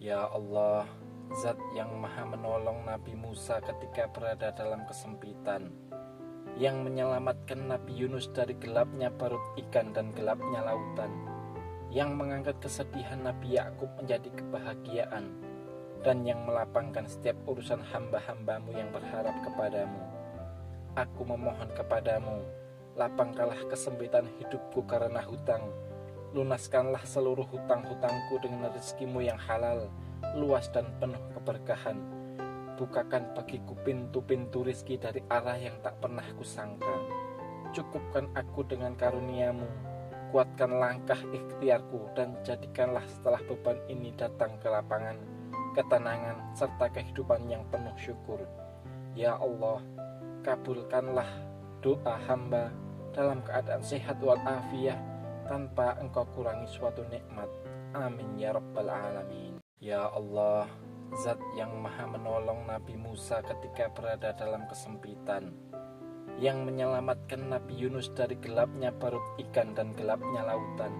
Ya Allah, Zat yang maha menolong Nabi Musa ketika berada dalam kesempitan, yang menyelamatkan Nabi Yunus dari gelapnya perut ikan dan gelapnya lautan, yang mengangkat kesedihan Nabi Yakub menjadi kebahagiaan, dan yang melapangkan setiap urusan hamba-hambamu yang berharap kepadamu. Aku memohon kepadamu, lapangkanlah kesempitan hidupku karena hutang. Lunaskanlah seluruh hutang-hutangku dengan rezekimu yang halal, luas dan penuh keberkahan. Bukakan bagiku pintu-pintu rizki dari arah yang tak pernah kusangka. Cukupkan aku dengan karuniamu, kuatkan langkah ikhtiarku, dan jadikanlah setelah beban ini datang ke lapangan, ketenangan, serta kehidupan yang penuh syukur. Ya Allah, kabulkanlah doa hamba dalam keadaan sehat walafiat, tanpa engkau kurangi suatu nikmat. Amin ya rabbal alamin. Ya Allah, Zat yang maha menolong Nabi Musa ketika berada dalam kesempitan, yang menyelamatkan Nabi Yunus dari gelapnya perut ikan dan gelapnya lautan,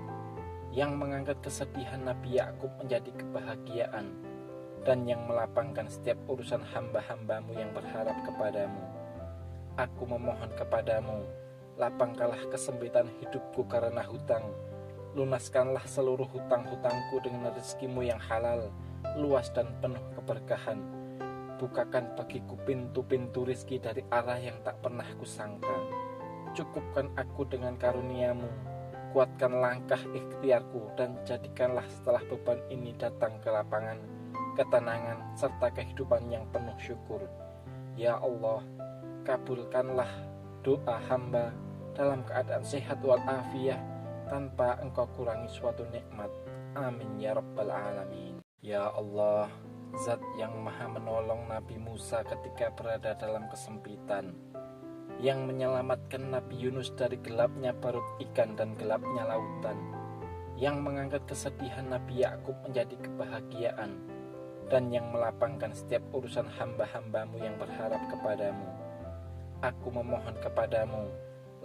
yang mengangkat kesedihan Nabi Yakub menjadi kebahagiaan, dan yang melapangkan setiap urusan hamba-hambamu yang berharap kepadamu. Aku memohon kepadamu, lapangkanlah kesempitan hidupku karena hutang. Lunaskanlah seluruh hutang-hutangku dengan rezekimu yang halal, luas dan penuh keberkahan. Bukakan bagiku pintu-pintu rizki dari arah yang tak pernah kusangka. Cukupkan aku dengan karuniamu, kuatkan langkah ikhtiarku, dan jadikanlah setelah beban ini datang ke lapangan, ketenangan, serta kehidupan yang penuh syukur. Ya Allah, kabulkanlah doa hamba dalam keadaan sehat walafiat, tanpa engkau kurangi suatu nikmat. Amin ya rabbal alamin. Ya Allah, Zat yang maha menolong Nabi Musa ketika berada dalam kesempitan, yang menyelamatkan Nabi Yunus dari gelapnya perut ikan dan gelapnya lautan, yang mengangkat kesedihan Nabi Yakub menjadi kebahagiaan, dan yang melapangkan setiap urusan hamba-hambamu yang berharap kepadamu. Aku memohon kepadamu,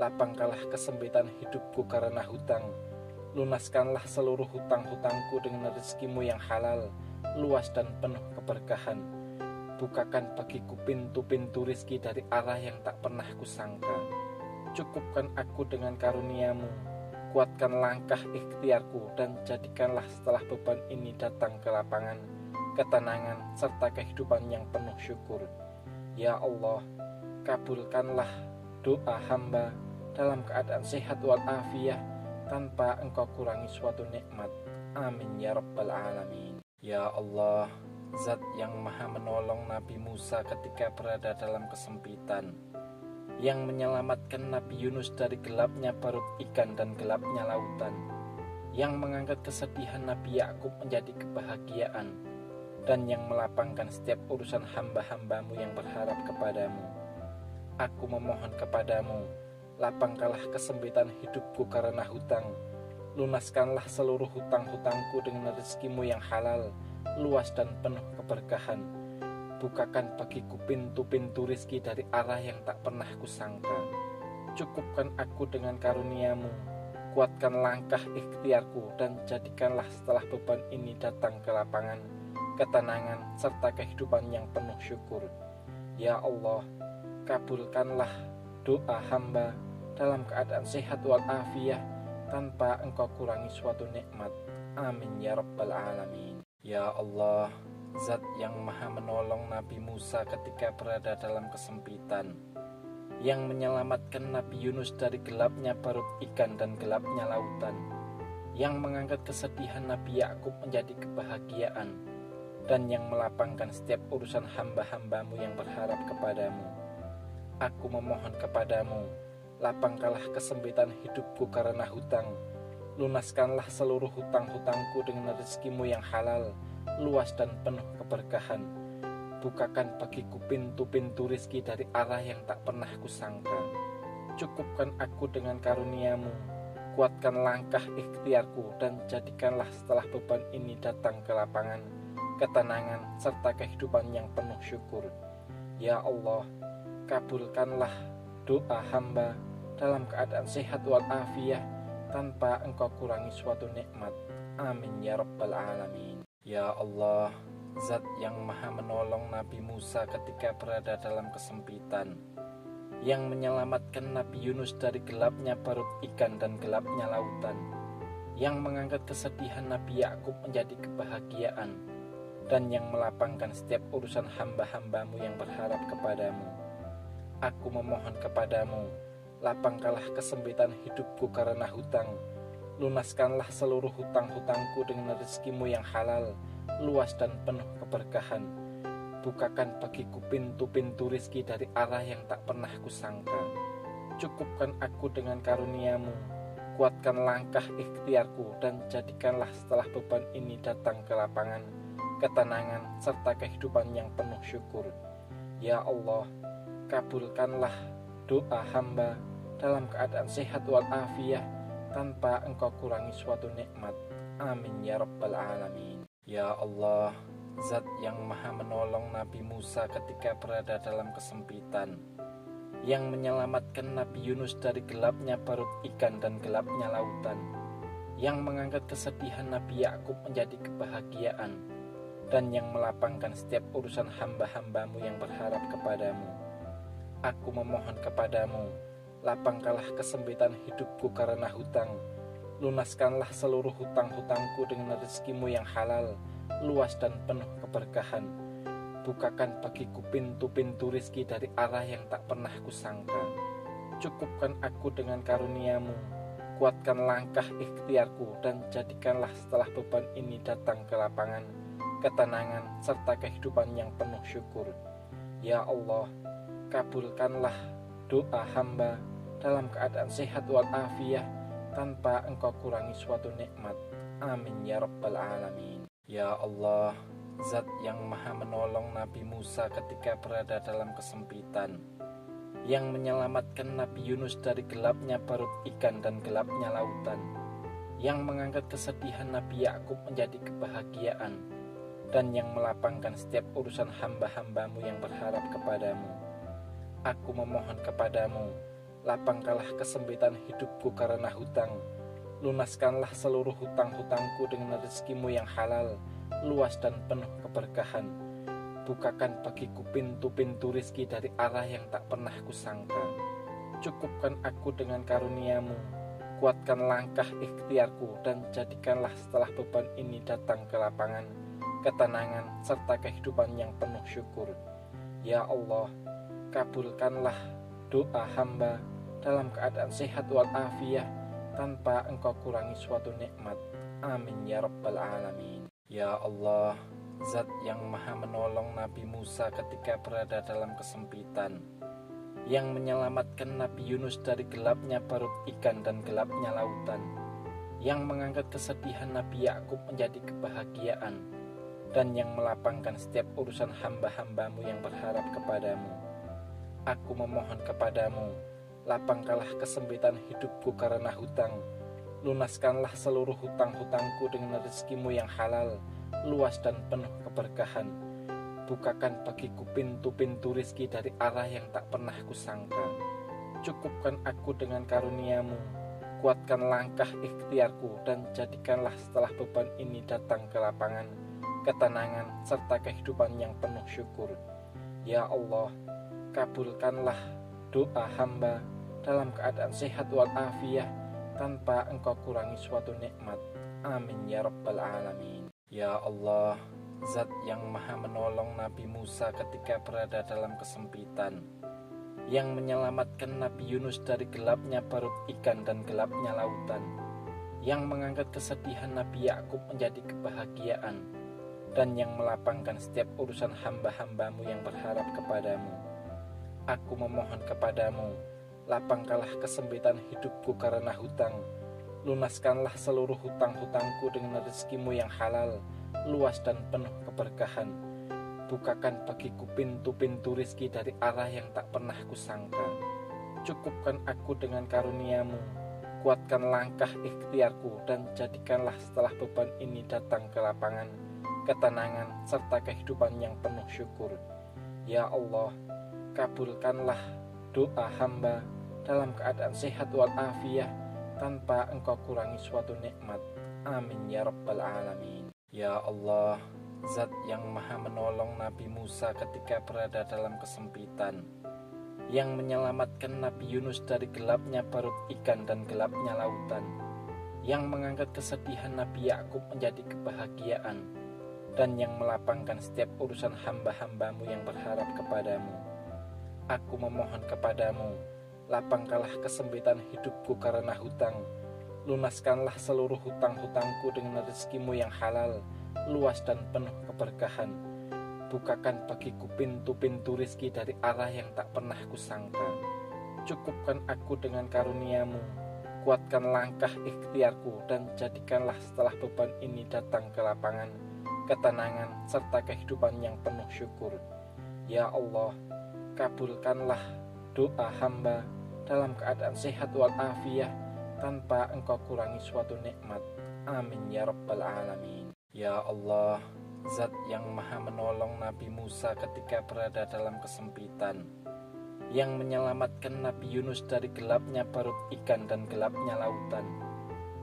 lapangkanlah kesempitan hidupku karena hutang. Lunaskanlah seluruh hutang-hutangku dengan rezekimu yang halal, luas dan penuh keberkahan. Bukakan bagiku pintu-pintu rizki dari arah yang tak pernah kusangka. Cukupkan aku dengan karuniamu, kuatkan langkah ikhtiarku, dan jadikanlah setelah beban ini datang ke lapangan, ketenangan, serta kehidupan yang penuh syukur. Ya Allah, kabulkanlah doa hamba dalam keadaan sehat walafiat, tanpa engkau kurangi suatu nikmat. Amin ya rabbal alamin. Ya Allah, Zat yang maha menolong Nabi Musa ketika berada dalam kesempitan, yang menyelamatkan Nabi Yunus dari gelapnya perut ikan dan gelapnya lautan, yang mengangkat kesedihan Nabi Yakub menjadi kebahagiaan, dan yang melapangkan setiap urusan hamba-hambamu yang berharap kepadamu. Aku memohon kepadamu, lapangkanlah kesempitan hidupku karena hutang. Lunaskanlah seluruh hutang-hutangku dengan rezekimu yang halal, luas dan penuh keberkahan. Bukakan bagiku pintu-pintu rizki dari arah yang tak pernah kusangka. Cukupkan aku dengan karuniamu, kuatkan langkah ikhtiarku, dan jadikanlah setelah beban ini datang ke lapangan, ketenangan, serta kehidupan yang penuh syukur. Ya Allah, kabulkanlah doa hamba dalam keadaan sehat walafiat, tanpa engkau kurangi suatu nikmat. Amin ya rabbal alamin. Ya Allah, Zat yang maha menolong Nabi Musa ketika berada dalam kesempitan, yang menyelamatkan Nabi Yunus dari gelapnya perut ikan dan gelapnya lautan, yang mengangkat kesedihan Nabi Yakub menjadi kebahagiaan, dan yang melapangkan setiap urusan hamba-hambamu yang berharap kepadamu. Aku memohon kepadamu, lapangkanlah kesempitan hidupku karena hutang. Lunaskanlah seluruh hutang-hutangku dengan rezekimu yang halal, luas dan penuh keberkahan. Bukakan bagiku pintu-pintu rizki dari arah yang tak pernah kusangka. Cukupkan aku dengan karuniamu, kuatkan langkah ikhtiarku, dan jadikanlah setelah beban ini datang ke lapangan, ketenangan, serta kehidupan yang penuh syukur. Ya Allah, kabulkanlah doa hamba dalam keadaan sehat walafiat, tanpa engkau kurangi suatu nikmat. Amin ya rabbal alamin. Ya Allah, Zat yang maha menolong Nabi Musa ketika berada dalam kesempitan, yang menyelamatkan Nabi Yunus dari gelapnya perut ikan dan gelapnya lautan, yang mengangkat kesedihan Nabi Yakub menjadi kebahagiaan, dan yang melapangkan setiap urusan hamba-hambamu yang berharap kepadamu. Aku memohon kepadamu, lapangkanlah kesempitan hidupku karena hutang. Lunaskanlah seluruh hutang-hutangku dengan rezekimu yang halal, luas dan penuh keberkahan. Bukakan bagiku pintu-pintu rizki dari arah yang tak pernah kusangka. Cukupkan aku dengan karuniamu, kuatkan langkah ikhtiarku, dan jadikanlah setelah beban ini datang ke lapangan, ketenangan, serta kehidupan yang penuh syukur. Ya Allah, kabulkanlah doa hamba dalam keadaan sehat walafiat, tanpa engkau kurangi suatu nikmat. Amin ya rabbal alamin. Ya Allah, Zat yang maha menolong Nabi Musa ketika berada dalam kesempitan, yang menyelamatkan Nabi Yunus dari gelapnya perut ikan dan gelapnya lautan, yang mengangkat kesedihan Nabi Yakub menjadi kebahagiaan, dan yang melapangkan setiap urusan hamba-hambamu yang berharap kepadamu. Aku memohon kepadamu, lapangkanlah kesempitan hidupku karena hutang. Lunaskanlah seluruh hutang-hutangku dengan rezekimu yang halal, luas dan penuh keberkahan. Bukakan bagiku pintu-pintu rizki dari arah yang tak pernah kusangka. Cukupkan aku dengan karuniamu, kuatkan langkah ikhtiarku, dan jadikanlah setelah beban ini datang ke lapangan, ketenangan, serta kehidupan yang penuh syukur. Ya Allah, kabulkanlah doa hamba dalam keadaan sehat walafiat, tanpa engkau kurangi suatu nikmat. Amin ya rabbal alamin. Ya Allah, Zat yang maha menolong Nabi Musa ketika berada dalam kesempitan, yang menyelamatkan Nabi Yunus dari gelapnya perut ikan dan gelapnya lautan, yang mengangkat kesedihan Nabi Yakub menjadi kebahagiaan, dan yang melapangkan setiap urusan hamba-hambamu yang berharap kepadamu. Aku memohon kepadamu, lapangkanlah kesempitan hidupku karena hutang. Lunaskanlah seluruh hutang-hutangku dengan rezekimu yang halal, luas dan penuh keberkahan. Bukakan bagiku pintu-pintu rizki dari arah yang tak pernah kusangka. Cukupkan aku dengan karuniamu, kuatkan langkah ikhtiarku, dan jadikanlah setelah beban ini datang ke lapangan, ketenangan, serta kehidupan yang penuh syukur. Ya Allah, kabulkanlah doa hamba dalam keadaan sehat walafiat, tanpa engkau kurangi suatu nikmat. Amin ya rabbal alamin. Ya Allah, Zat yang maha menolong Nabi Musa ketika berada dalam kesempitan, yang menyelamatkan Nabi Yunus dari gelapnya perut ikan dan gelapnya lautan, yang mengangkat kesedihan Nabi Yakub menjadi kebahagiaan, dan yang melapangkan setiap urusan hamba-hambamu yang berharap kepadamu. Aku memohon kepadamu, lapangkanlah kesempitan hidupku karena hutang. Lunaskanlah seluruh hutang-hutangku dengan rezekimu yang halal, luas dan penuh keberkahan. Bukakan bagiku pintu-pintu rizki dari arah yang tak pernah kusangka. Cukupkan aku dengan karuniamu, kuatkan langkah ikhtiarku, dan jadikanlah setelah beban ini datang ke lapangan, ketenangan, serta kehidupan yang penuh syukur. Ya Allah, kabulkanlah doa hamba dalam keadaan sehat walafiat, tanpa engkau kurangi suatu nikmat. Amin ya rabbal alamin. Ya Allah, Zat yang maha menolong Nabi Musa ketika berada dalam kesempitan, yang menyelamatkan Nabi Yunus dari gelapnya perut ikan dan gelapnya lautan, yang mengangkat kesedihan Nabi Yakub menjadi kebahagiaan, dan yang melapangkan setiap urusan hamba-hambamu yang berharap kepadamu. Aku memohon kepadamu, lapangkanlah kesempitan hidupku karena hutang. Lunaskanlah seluruh hutang-hutangku dengan rezekimu yang halal, luas dan penuh keberkahan. Bukakan bagiku pintu-pintu rizki dari arah yang tak pernah kusangka. Cukupkan aku dengan karuniamu, kuatkan langkah ikhtiarku, dan jadikanlah setelah beban ini datang ke lapangan, ketenangan, serta kehidupan yang penuh syukur. Ya Allah, kabulkanlah doa hamba dalam keadaan sehat walafiat, tanpa engkau kurangi suatu nikmat. Amin ya rabbal alamin. Ya Allah, Zat yang maha menolong Nabi Musa ketika berada dalam kesempitan, yang menyelamatkan Nabi Yunus dari gelapnya perut ikan dan gelapnya lautan, yang mengangkat kesedihan Nabi Yakub menjadi kebahagiaan, dan yang melapangkan setiap urusan hamba-hambamu yang berharap kepadamu. Aku memohon kepadamu, lapangkanlah kesempitan hidupku karena hutang, lunaskanlah seluruh hutang-hutangku dengan rezekimu yang halal, luas dan penuh keberkahan. Bukakan bagiku pintu-pintu rizki dari arah yang tak pernah kusangka. Cukupkan aku dengan karuniamu, kuatkan langkah ikhtiarku, dan jadikanlah setelah beban ini datang ke lapangan, ketenangan, serta kehidupan yang penuh syukur. Ya Allah, kabulkanlah doa hamba dalam keadaan sehat walafiat, tanpa engkau kurangi suatu nikmat. Amin ya rabbal alamin. Ya Allah, Zat yang maha menolong Nabi Musa ketika berada dalam kesempitan, yang menyelamatkan Nabi Yunus dari gelapnya perut ikan dan gelapnya lautan,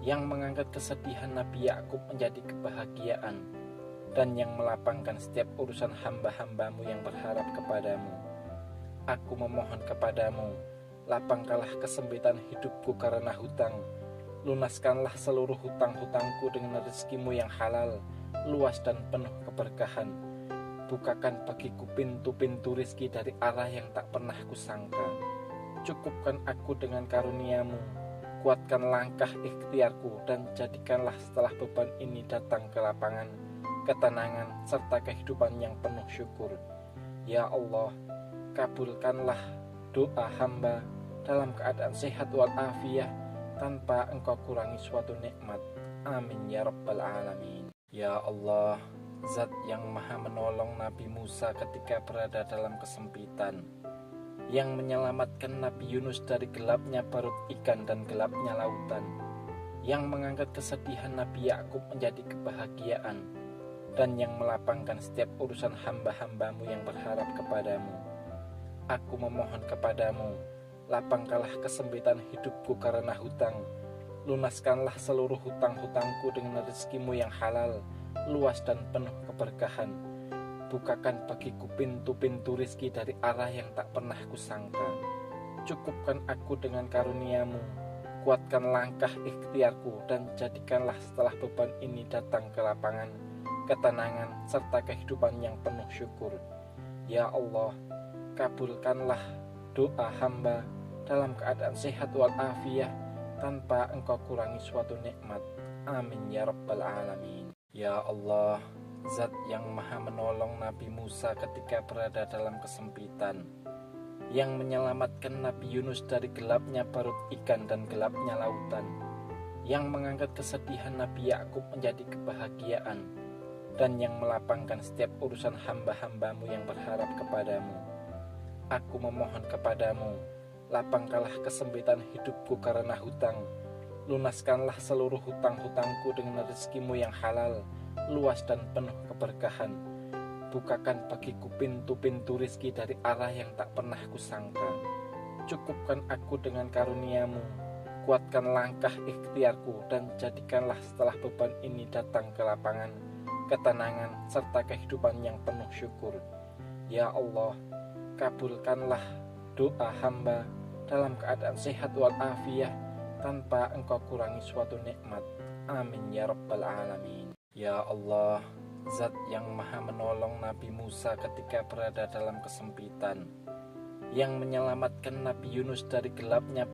yang mengangkat kesedihan Nabi Yakub menjadi kebahagiaan, dan yang melapangkan setiap urusan hamba-hambamu yang berharap kepadamu. Aku memohon kepadamu, lapangkanlah kesempitan hidupku karena hutang, lunaskanlah seluruh hutang-hutangku dengan rezekimu yang halal, luas dan penuh keberkahan. Bukakan bagiku pintu-pintu rizki dari arah yang tak pernah kusangka. Cukupkan aku dengan karuniamu, kuatkan langkah ikhtiarku, dan jadikanlah setelah beban ini datang ke lapangan, ketenangan, serta kehidupan yang penuh syukur. Ya Allah, kabulkanlah doa hamba dalam keadaan sehat walafiat, tanpa engkau kurangi suatu nikmat. Amin ya rabbal alamin. Ya Allah, Zat yang maha menolong Nabi Musa ketika berada dalam kesempitan, yang menyelamatkan Nabi Yunus dari gelapnya perut ikan dan gelapnya lautan, yang mengangkat kesedihan Nabi Yakub menjadi kebahagiaan, dan yang melapangkan setiap urusan hamba-hambamu yang berharap kepadamu. Aku memohon kepadamu, lapangkanlah kesempitan hidupku karena hutang, lunaskanlah seluruh hutang-hutangku dengan rezekimu yang halal, luas dan penuh keberkahan. Bukakan bagiku pintu-pintu rizki dari arah yang tak pernah kusangka. Cukupkan aku dengan karuniamu, kuatkan langkah ikhtiarku, dan jadikanlah setelah beban ini datang ke lapangan, ketenangan, serta kehidupan yang penuh syukur. Ya Allah, kabulkanlah doa hamba dalam keadaan sehat walafiat, tanpa engkau kurangi suatu nikmat. Amin ya rabbal alamin. Ya Allah, Zat yang maha menolong Nabi Musa ketika berada dalam kesempitan, yang menyelamatkan Nabi Yunus dari gelapnya perut ikan dan gelapnya lautan, yang mengangkat kesedihan Nabi Yakub menjadi kebahagiaan, dan yang melapangkan setiap urusan hamba-hambamu yang berharap kepadamu. Aku memohon kepadamu, lapangkanlah kesempitan hidupku karena hutang, lunaskanlah seluruh hutang-hutangku dengan rezekimu yang halal, luas dan penuh keberkahan. Bukakan bagiku pintu-pintu rizki dari arah yang tak pernah kusangka. Cukupkan aku dengan karuniamu, kuatkan langkah ikhtiarku, dan jadikanlah setelah beban ini datang ke lapangan, ketenangan, serta kehidupan yang penuh syukur. Ya Allah, kabulkanlah doa hamba dalam keadaan sehat walafiat, tanpa engkau kurangi suatu nikmat. Amin ya rabbal alamin. Ya Allah, Zat yang maha menolong Nabi Musa ketika berada dalam kesempitan, yang menyelamatkan Nabi Yunus dari gelapnya